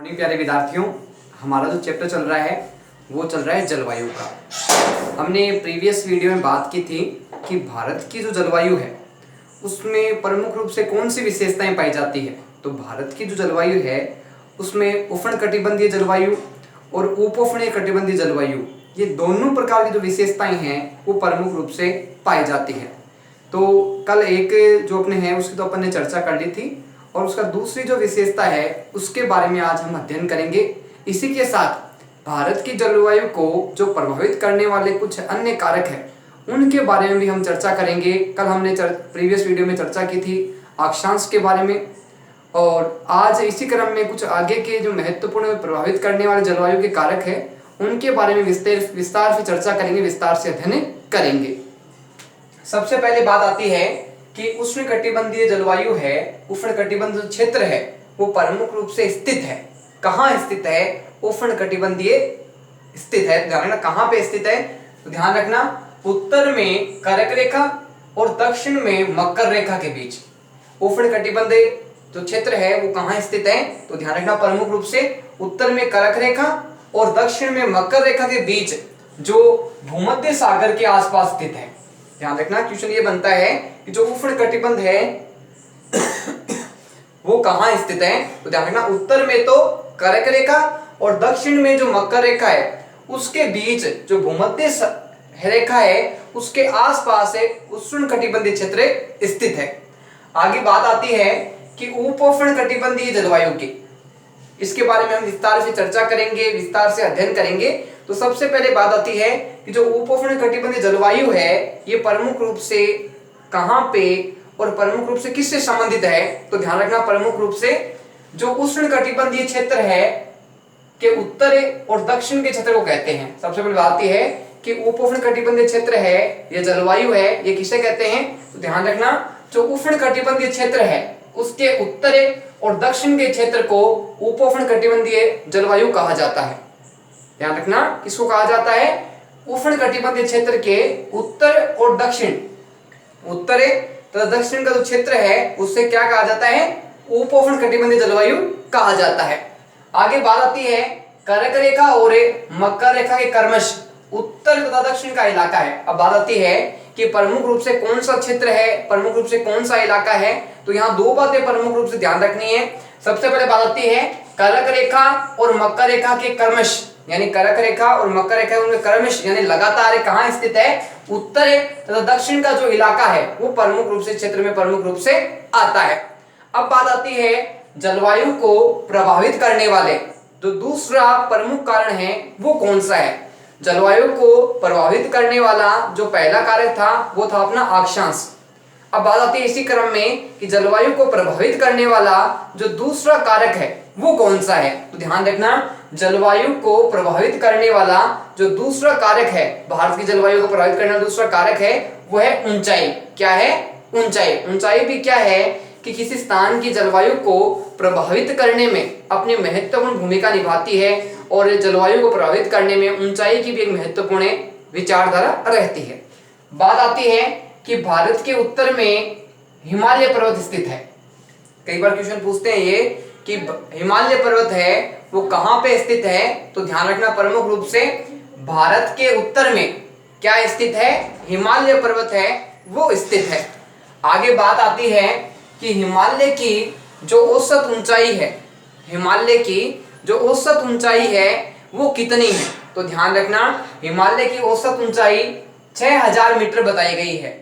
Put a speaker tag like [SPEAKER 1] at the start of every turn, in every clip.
[SPEAKER 1] Morning प्यारे विद्यार्थियों, हमारा जो चैप्टर चल रहा है वो चल रहा है जलवायु का। हमने प्रीवियस वीडियो में बात की थी कि भारत की जो जलवायु है उसमें प्रमुख रूप से कौन सी विशेषताएं पाई जाती है। तो भारत की जो जलवायु है उसमें उष्णकटिबंधीय जलवायु और उपोष्णीय कटिबंधीय जलवायु, ये दोनों प्रकार की जो विशेषताएं हैं वो प्रमुख रूप से पाई जाती है। तो कल एक जो अपने हैं उसकी तो अपन ने चर्चा कर ली थी और उसका दूसरी जो विशेषता है उसके बारे में आज हम अध्ययन करेंगे। इसी के साथ भारत की जलवायु को जो प्रभावित करने वाले कुछ अन्य कारक हैं उनके बारे में भी हम चर्चा करेंगे। कल हमने प्रीवियस वीडियो में चर्चा की थी अक्षांश के बारे में, और आज इसी क्रम में कुछ आगे के जो महत्वपूर्ण प्रभावित करने वाले जलवायु के कारक हैं उनके बारे में विस्तार से चर्चा करेंगे, विस्तार से अध्ययन करेंगे। सबसे पहले बात आती है कि उष्णकटिबंधीय जलवायु है, उष्णकटिबंधीय क्षेत्र है वो प्रमुख रूप से स्थित है। कहाँ स्थित है? उष्णकटिबंधीय स्थित है। ध्यान रखना कहाँ पे स्थित है, तो ध्यान रखना उत्तर में कर्क रेखा और दक्षिण में मकर रेखा के बीच उष्णकटिबंधीय जो क्षेत्र है वो कहाँ स्थित है, तो ध्यान रखना प्रमुख रूप से उत्तर में कर्क रेखा और दक्षिण में मकर रेखा के बीच जो भूमध्य सागर के आसपास स्थित है। ध्यान रखना क्वेश्चन ये बनता है कि जो उष्णकटिबंध है वो कहाँ स्थित है, तो ध्यान रखना उत्तर में तो कर्क रेखा और दक्षिण में जो मकर रेखा है उसके बीच जो भूमध्य रेखा है उसके आसपास है उष्णकटिबंधीय क्षेत्र स्थित है। आगे बात आती है कि उपोष्णकटिबंधीय जलवायु की, इसके बारे में हम विस्तार से चर्चा करेंगे, विस्तार से अध्ययन करेंगे। तो सबसे पहले बात आती है कि जो उपोष्णकटिबंधीय जलवायु है ये प्रमुख रूप से कहाँ पे और प्रमुख रूप से किससे संबंधित है, तो ध्यान रखना प्रमुख रूप से जो उष्णकटिबंधीय क्षेत्र है के उत्तर और दक्षिण के क्षेत्र को कहते हैं। सबसे पहले बात यह है कि उपोष्णकटिबंधीय क्षेत्र है, ये जलवायु है, ये किसे कहते हैं, तो ध्यान रखना जो उष्णकटिबंधीय क्षेत्र है उसके उत्तर और दक्षिण के क्षेत्र को उपोष्णकटिबंधीय जलवायु कहा जाता है। ध्यान रखना किसको कहा जाता है, उष्णकटिबंधीय क्षेत्र के उत्तर और दक्षिण, उत्तर तथा दक्षिण का जो क्षेत्र है उससे क्या कहा जाता है, उपोष्णकटिबंधीय जलवायु कहा जाता है। आगे बात आती है कर्क रेखा और मकर रेखा के क्रमश उत्तर तथा दक्षिण का इलाका है। अब बात आती है कि प्रमुख रूप से कौन सा क्षेत्र है, प्रमुख रूप से कौन सा इलाका है, तो यहाँ दो बातें प्रमुख रूप से ध्यान रखनी है। सबसे पहले बात आती है कर्क रेखा और मकर रेखा के क्रमश, यानी कर्क रेखा और मकर रेखा उनके क्रमश यानी लगातार कहाँ स्थित है, उत्तर तथा दक्षिण का जो इलाका है वो प्रमुख रूप से क्षेत्र में प्रमुख रूप से आता है। अब बात आती है जलवायु को प्रभावित करने वाले जो दूसरा प्रमुख कारण है वो कौन सा है। जलवायु को प्रभावित करने वाला जो पहला कारक था वो था अपना अक्षांश। अब बात आती है इसी क्रम में कि जलवायु को प्रभावित करने वाला जो दूसरा कारक है वो कौन सा है, तो ध्यान रखना जलवायु को प्रभावित करने वाला जो दूसरा कारक है, भारत की जलवायु को प्रभावित करने वाला दूसरा कारक है वो है ऊंचाई। क्या है, ऊंचाई। ऊंचाई भी क्या है कि किसी स्थान की जलवायु को प्रभावित करने में अपनी महत्वपूर्ण भूमिका निभाती है और जलवायु को प्रभावित करने में ऊंचाई की भी एक महत्वपूर्ण विचारधारा रहती है। बात आती है कि भारत के उत्तर में हिमालय पर्वत स्थित है। कई बार क्वेश्चन पूछते हैं ये कि हिमालय पर्वत है वो कहाँ पे स्थित है, तो ध्यान रखना प्रमुख रूप से भारत के उत्तर में क्या स्थित है, हिमालय पर्वत है वो स्थित है। आगे बात आती है कि हिमालय की जो औसत ऊंचाई है, हिमालय की जो औसत ऊंचाई है वो कितनी है, तो ध्यान रखना हिमालय की औसत ऊंचाई 6000 मीटर बताई गई है।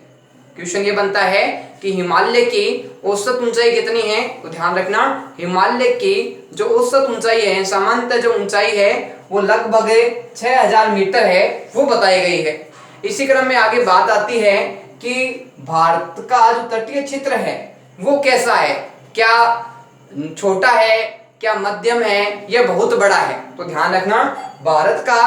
[SPEAKER 1] क्वेश्चन ये बनता है कि हिमालय की औसत ऊंचाई कितनी है, तो ध्यान रखना हिमालय की जो औसत ऊंचाई है, सामान्यतः जो ऊंचाई है वो लगभग 6000 मीटर है वो बताई गई है। इसी क्रम में आगे बात आती है कि भारत का जो तटीय क्षेत्र है वो कैसा है, क्या छोटा है, क्या मध्यम है, यह बहुत बड़ा है, तो ध्यान रखना भारत का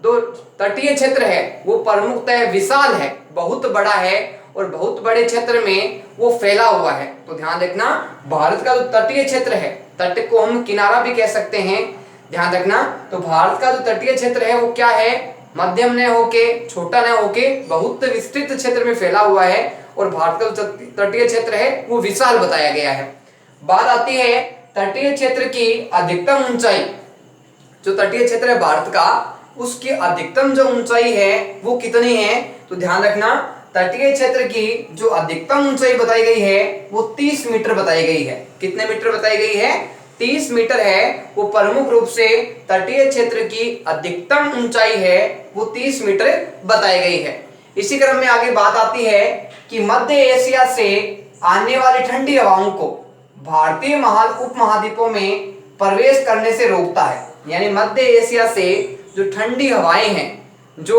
[SPEAKER 1] जो तटीय क्षेत्र है वो प्रमुखतः विशाल है, बहुत बड़ा है और बहुत बड़े क्षेत्र में वो फैला हुआ है। तो ध्यान रखना भारत का जो तटीय क्षेत्र है, तट को हम किनारा भी कह सकते हैं, ध्यान रखना, तो भारत का जो तटीय क्षेत्र है वो क्या है, मध्यम न होके, छोटा न होके, बहुत विस्तृत क्षेत्र में फैला हुआ है और भारत का जो तटीय क्षेत्र है वो विशाल बताया गया है। बात आती है तटीय क्षेत्र की अधिकतम ऊंचाई, जो तटीय क्षेत्र है भारत का, उसकी अधिकतम जो ऊंचाई है वो कितनी है? तो ध्यान रखना, तटीय क्षेत्र की जो अधिकतम ऊंचाई बताई गई है वो 30 मीटर बताई गई है। कितने मीटर बताई गई है? 30 मीटर है। वो प्रमुख रूप से तटीय क्षेत्र की अधिकतम ऊंचाई है वो 30 मीटर बताई गई है। इसी क्रम में आगे बात आती है कि मध्य एशिया से आने वाली ठंडी हवाओं को भारतीय उपमहाद्वीपों में प्रवेश करने से रोकता है। यानी मध्य एशिया से जो ठंडी हवाएं हैं जो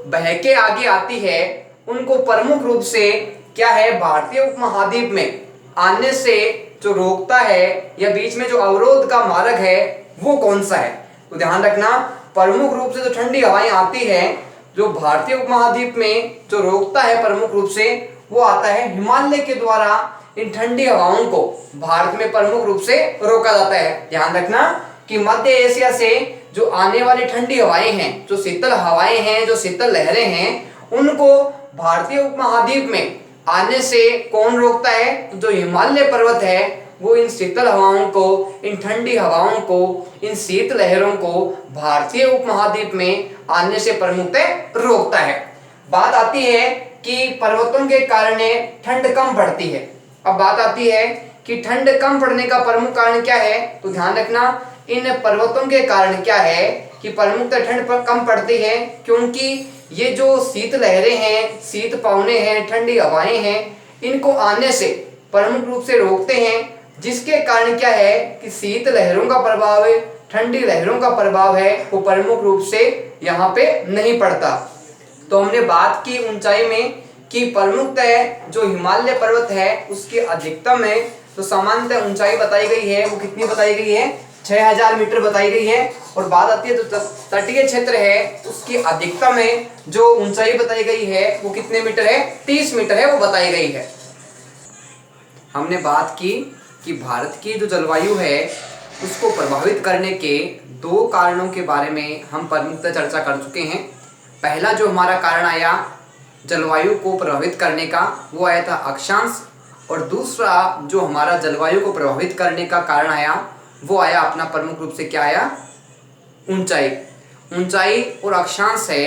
[SPEAKER 1] बह के आगे आती है, उनको प्रमुख रूप से क्या है, भारतीय उपमहाद्वीप में आने से जो रोकता है या बीच में जो अवरोध का मार्ग है वो कौन सा है? तो ध्यान रखना, प्रमुख रूप से जो ठंडी हवाएं आती है जो भारतीय उपमहाद्वीप में जो रोकता है प्रमुख रूप से, वो आता है हिमालय के द्वारा। इन ठंडी हवाओं को भारत में प्रमुख रूप से रोका जाता है। ध्यान रखना कि मध्य एशिया से जो आने वाली ठंडी हवाएं हैं, जो शीतल हवाएं हैं, जो शीतल लहरें हैं, उनको भारतीय उपमहाद्वीप में आने से कौन रोकता है? जो हिमालय पर्वत है वो इन शीतल हवाओं को, इन ठंडी हवाओं को, इन शीत लहरों को भारतीय उपमहाद्वीप में आने से प्रमुखतः रोकता है। बात आती है कि पर्वतों के कारण ठंड कम पड़ती है। अब बात आती है कि ठंड कम पड़ने का प्रमुख कारण क्या है? तो ध्यान रखना, इन पर्वतों के कारण क्या है कि प्रमुखतः ठंड कम पड़ती है, क्योंकि ये जो शीत लहरें हैं, शीत पवनें हैं, ठंडी हवाएं हैं, इनको आने से प्रमुख रूप से रोकते हैं, जिसके कारण क्या है कि शीत लहरों का प्रभाव है, ठंडी लहरों का प्रभाव है, वो प्रमुख रूप से यहाँ पे नहीं पड़ता। तो हमने बात की ऊंचाई में कि प्रमुखतः जो हिमालय पर्वत है उसकी अधिकतम है, तो सामान्यतः ऊंचाई बताई गई है वो कितनी बताई गई है? 6000 मीटर बताई गई है। और बात आती है जो तटीय क्षेत्र है उसकी अधिकतम है, जो ऊंचाई बताई गई है वो कितने मीटर है? 30 मीटर है, वो बताई गई है। हमने बात की कि भारत की जो जलवायु है उसको प्रभावित करने के 2 कारणों के बारे में हम प्रमुखतः चर्चा कर चुके हैं। पहला जो हमारा कारण आया जलवायु को प्रभावित करने का, वो आया था अक्षांश, और दूसरा जो हमारा जलवायु को प्रभावित करने का कारण आया वो आया अपना प्रमुख रूप से क्या आया? ऊंचाई। ऊंचाई और अक्षांश है,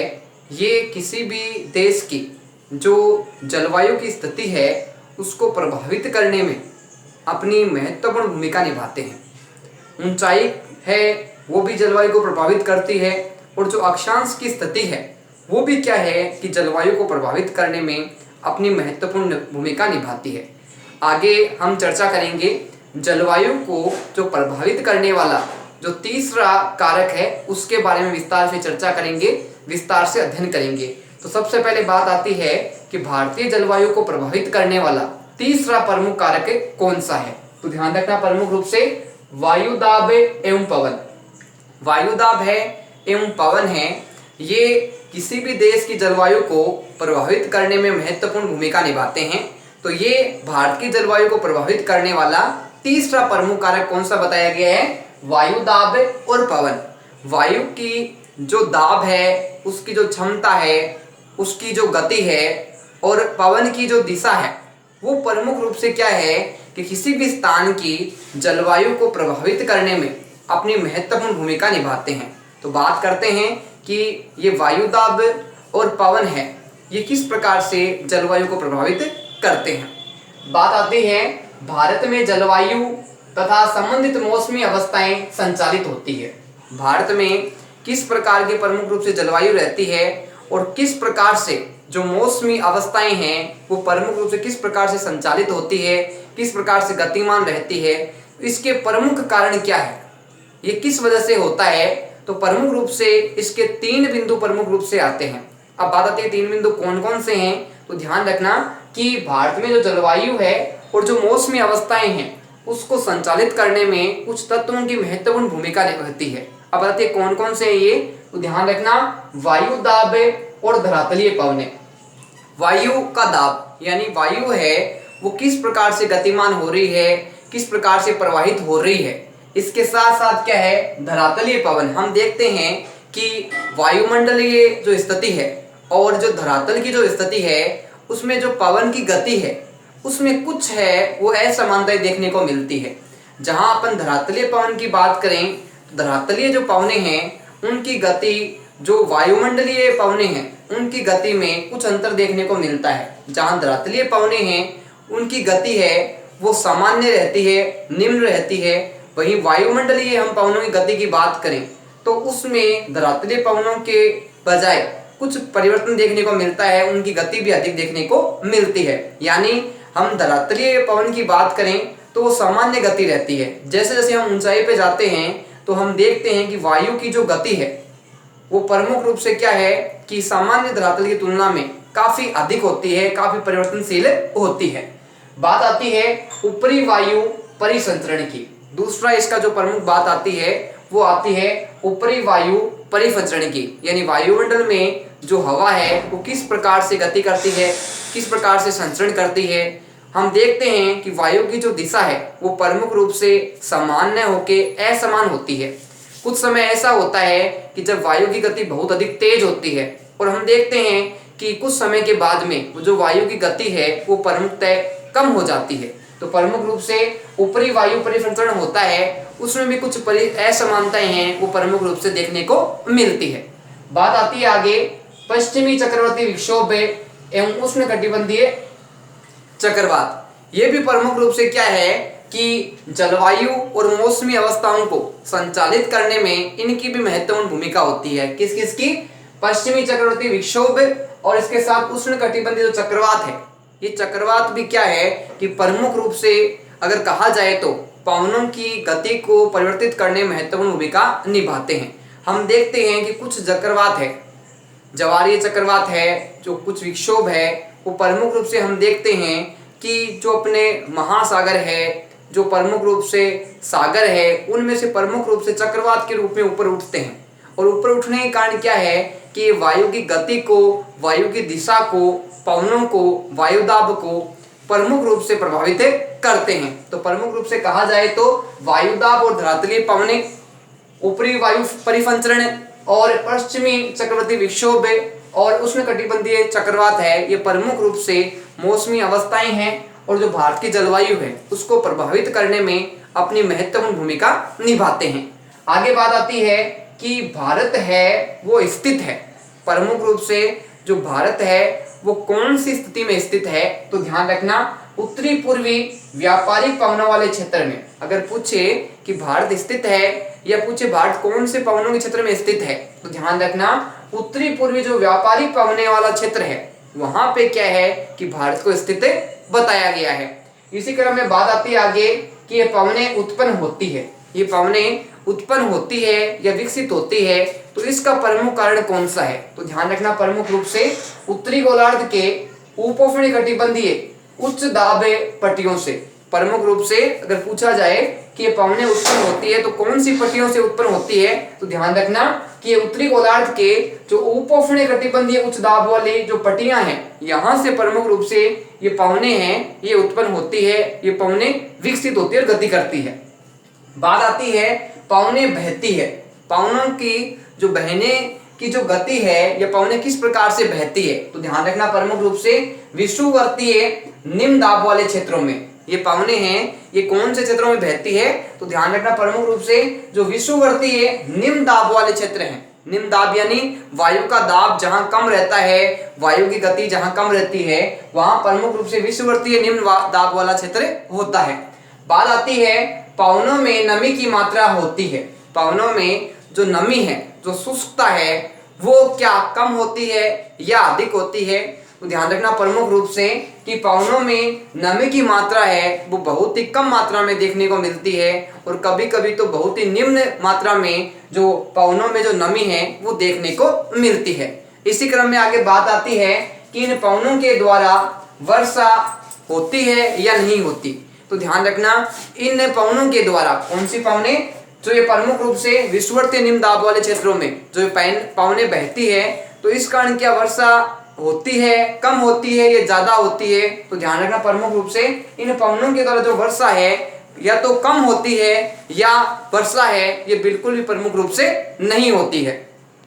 [SPEAKER 1] ये किसी भी देश की जो जलवायु की स्थिति है उसको प्रभावित करने में अपनी महत्वपूर्ण भूमिका निभाते हैं। ऊंचाई है वो भी जलवायु को प्रभावित करती है, और जो अक्षांश की स्थिति है वो भी क्या है कि जलवायु को प्रभावित करने में अपनी महत्वपूर्ण भूमिका निभाती है। आगे हम चर्चा करेंगे जलवायु को जो प्रभावित करने वाला जो तीसरा कारक है उसके बारे में विस्तार से चर्चा करेंगे, विस्तार से अध्ययन करेंगे। तो सबसे पहले बात आती है कि भारतीय जलवायु को प्रभावित करने वाला तीसरा प्रमुख कारक कौन सा है? तो ध्यान रखना, प्रमुख रूप से वायु दाब एवं पवन। वायु दाब है एवं पवन है, ये किसी भी देश की जलवायु को प्रभावित करने में महत्वपूर्ण भूमिका निभाते हैं। तो ये भारत की जलवायु को प्रभावित करने वाला तीसरा प्रमुख कारक कौन सा बताया गया है? वायु दाब और पवन। वायु की जो दाब है, उसकी जो क्षमता है, उसकी जो गति है, और पवन की जो दिशा है, वो प्रमुख रूप से क्या है कि किसी भी स्थान की जलवायु को प्रभावित करने में अपनी महत्वपूर्ण भूमिका निभाते हैं। तो बात करते हैं कि ये वायु दाब और पवन है, ये किस प्रकार से जलवायु को प्रभावित करते हैं। बात आती है भारत में जलवायु तथा संबंधित मौसमी अवस्थाएं संचालित होती है। भारत में किस प्रकार की प्रमुख रूप से जलवायु रहती है और किस प्रकार से जो मौसमी अवस्थाएं हैं वो प्रमुख रूप से किस प्रकार से संचालित होती है, किस प्रकार से गतिमान रहती है, इसके प्रमुख कारण क्या है, ये किस वजह से होता है? तो प्रमुख रूप से इसके 3 बिंदु प्रमुख रूप से आते हैं। अब बात आती है 3 बिंदु कौन कौन से हैं। तो ध्यान रखना कि भारत में जो जलवायु है और जो मौसमी अवस्थाएं हैं उसको संचालित करने में कुछ तत्वों की महत्वपूर्ण भूमिका निभाती है। अब बताते हैं कौन कौन से हैं ये। तो ध्यान रखना, वायु दाब और धरातलीय पवनें। वायु का दाब यानी वायु है वो किस प्रकार से गतिमान हो रही है, किस प्रकार से प्रवाहित हो रही है। इसके साथ साथ क्या है, धरातलीय पवन। हम देखते हैं कि वायुमंडलीय जो स्थिति है और जो धरातल की जो स्थिति है उसमें जो पवन की गति है उसमें कुछ है वो असमानताएं देखने को मिलती है। जहां अपन धरातलीय पवन की बात करें तो धरातलीय जो पवने हैं उनकी गति जो वायुमंडलीय पवने हैं उनकी गति में कुछ अंतर देखने को मिलता है। जहां धरातलीय पवने हैं उनकी गति है वो सामान्य रहती है, निम्न रहती है। वहीं वायुमंडलीय हम पवनों की गति की बात करें तो उसमें धरातलीय पवनों के बजाय कुछ परिवर्तन देखने को मिलता है, उनकी गति भी अधिक देखने को मिलती है। यानी हम धरातलीय पवन की बात करें तो वो सामान्य गति रहती है। जैसे जैसे हम ऊंचाई पे जाते हैं तो हम देखते हैं कि वायु की जो गति है वो प्रमुख रूप से क्या है कि सामान्य धरातल की तुलना में काफी अधिक होती है, काफी परिवर्तनशील होती है। बात आती है ऊपरी वायु परिसंचरण की। दूसरा इसका जो प्रमुख बात आती है वो आती है ऊपरी वायु परिसंचरण की, यानी वायुमंडल में जो हवा है वो किस प्रकार से गति करती है, किस प्रकार से संचरण करती है। हम देखते हैं कि वायु की जो दिशा है वो प्रमुख रूप से सामान्य होके असमान होती है। कुछ समय ऐसा होता है कि जब वायु की गति बहुत अधिक तेज होती है और हम देखते हैं कि कुछ समय के बाद में वो जो वायु की गति है वो प्रमुखतः कम हो जाती है। तो प्रमुख रूप से ऊपरी वायु परिसंचरण होता है, उसमें भी कुछ असमानताएं हैं वो प्रमुख रूप से देखने को मिलती है। बात आती है आगे पश्चिमी चक्रवर्ती विक्षोभ एवं उष्णकटिबंधीय चक्रवात। ये भी प्रमुख रूप से क्या है कि जलवायु और मौसमी अवस्थाओं को संचालित करने में इनकी भी महत्वपूर्ण भूमिका होती है। किस किस की? पश्चिमी चक्रवर्ती विक्षोभ और इसके साथ उष्णकटिबंधीय जो चक्रवात है, ये चक्रवात भी क्या है कि प्रमुख रूप से अगर कहा जाए तो पवनों की गति को परिवर्तित करने में महत्वपूर्ण भूमिका निभाते हैं। हम देखते हैं कि कुछ चक्रवात है, ज्वारीय चक्रवात है, जो कुछ विक्षोभ है, वो प्रमुख रूप से हम देखते हैं कि जो अपने महासागर है, जो प्रमुख रूप से सागर है, उनमें से प्रमुख रूप से चक्रवात के रूप में ऊपर उठते हैं। और ऊपर उठने के कारण क्या है कि वायु की गति को, वायु की दिशा को, पवनों को, वायुदाब को प्रमुख रूप से प्रभावित करते हैं। तो प्रमुख रूप से कहा जाए तो वायुदाब और धरातलीय पवने, ऊपरी वायु परिसंचरण और पश्चिमी चक्रवर्ती विक्षोभ और उष्णकटिबंधीय चक्रवात है, ये प्रमुख रूप से मौसमी अवस्थाएं हैं और जो भारत की जलवायु है उसको प्रभावित करने में अपनी महत्वपूर्ण भूमिका निभाते हैं। आगे बात आती है कि भारत है वो स्थित है, प्रमुख रूप से जो भारत है वो कौन सी स्थिति में स्थित है, तो ध्यान रखना उत्तरी पूर्वी व्यापारिक पवनों वाले क्षेत्र में। अगर पूछे कि भारत स्थित है या पूछे भारत कौन से पवनों के क्षेत्र में स्थित है, तो ध्यान रखना उत्तरी पूर्वी जो व्यापारिक पवने वाला क्षेत्र है वहां पे क्या है कि भारत को स्थित बताया गया है। इसी क्रम में बात आती है आगे कि ये पवने उत्पन्न होती है, ये पवने उत्पन्न होती है या विकसित होती है, तो इसका प्रमुख कारण कौन सा है, तो ध्यान रखना प्रमुख रूप से उत्तरी गोलार्ध के उपोष्णकटिबंधीय उच्च दाब पट्टियों से। प्रमुख रूप से अगर पूछा जाए कि ये पवने उत्पन्न होती है तो कौन सी पट्टियों से उत्पन्न होती है, तो ध्यान रखना कि ये उत्तरी गोलार्ध के जो उपोष्णकटिबंधीय उच्च दाब वाली जो पट्टियां हैं यहाँ से प्रमुख रूप से ये पवने हैं ये उत्पन्न होती है, ये पवने विकसित होती है और गति करती है। बात आती है पवने बहती है, पवनों की जो बहने की जो गति है या पवने किस प्रकार से बहती है, तो ध्यान रखना प्रमुख रूप से विषुववर्तीय निम्न दाब वाले क्षेत्रों में ये पवने हैं, ये कौन से क्षेत्रों में बहती है, तो ध्यान रखना प्रमुख रूप से जो विषुववर्तीय निम्न दाब वाले क्षेत्र हैं। निम्न दाब यानी वायु का दाब जहां कम रहता है, वायु की गति जहां कम रहती है, वहां प्रमुख रूप से विषुववर्तीय निम्न दाब वाला क्षेत्र होता है। बात आती है पवनों में नमी की मात्रा होती है, पवनों में जो नमी है, जो शुष्कता है, वो क्या कम होती है या अधिक होती है, तो ध्यान रखना प्रमुख रूप से कि पवनों में नमी की मात्रा है वो बहुत ही कम मात्रा में देखने को मिलती है और कभी कभी तो बहुत ही निम्न मात्रा में जो पवनों में जो नमी है वो देखने को मिलती है। इसी क्रम में आगे बात आती है कि इन पवनों के द्वारा वर्षा होती है या नहीं होती, तो ध्यान रखना इन पवनों के द्वारा, कौन सी पवने, जो ये प्रमुख रूप से विषुववर्तीय निम्न दाब वाले क्षेत्रों में जो पवने बहती है, तो इस कारण क्या वर्षा होती है, कम होती है या ज्यादा होती है, तो ध्यान रखना प्रमुख रूप से इन पवनों के द्वारा जो वर्षा है या तो कम होती है या वर्षा है ये बिल्कुल भी प्रमुख रूप से नहीं होती है।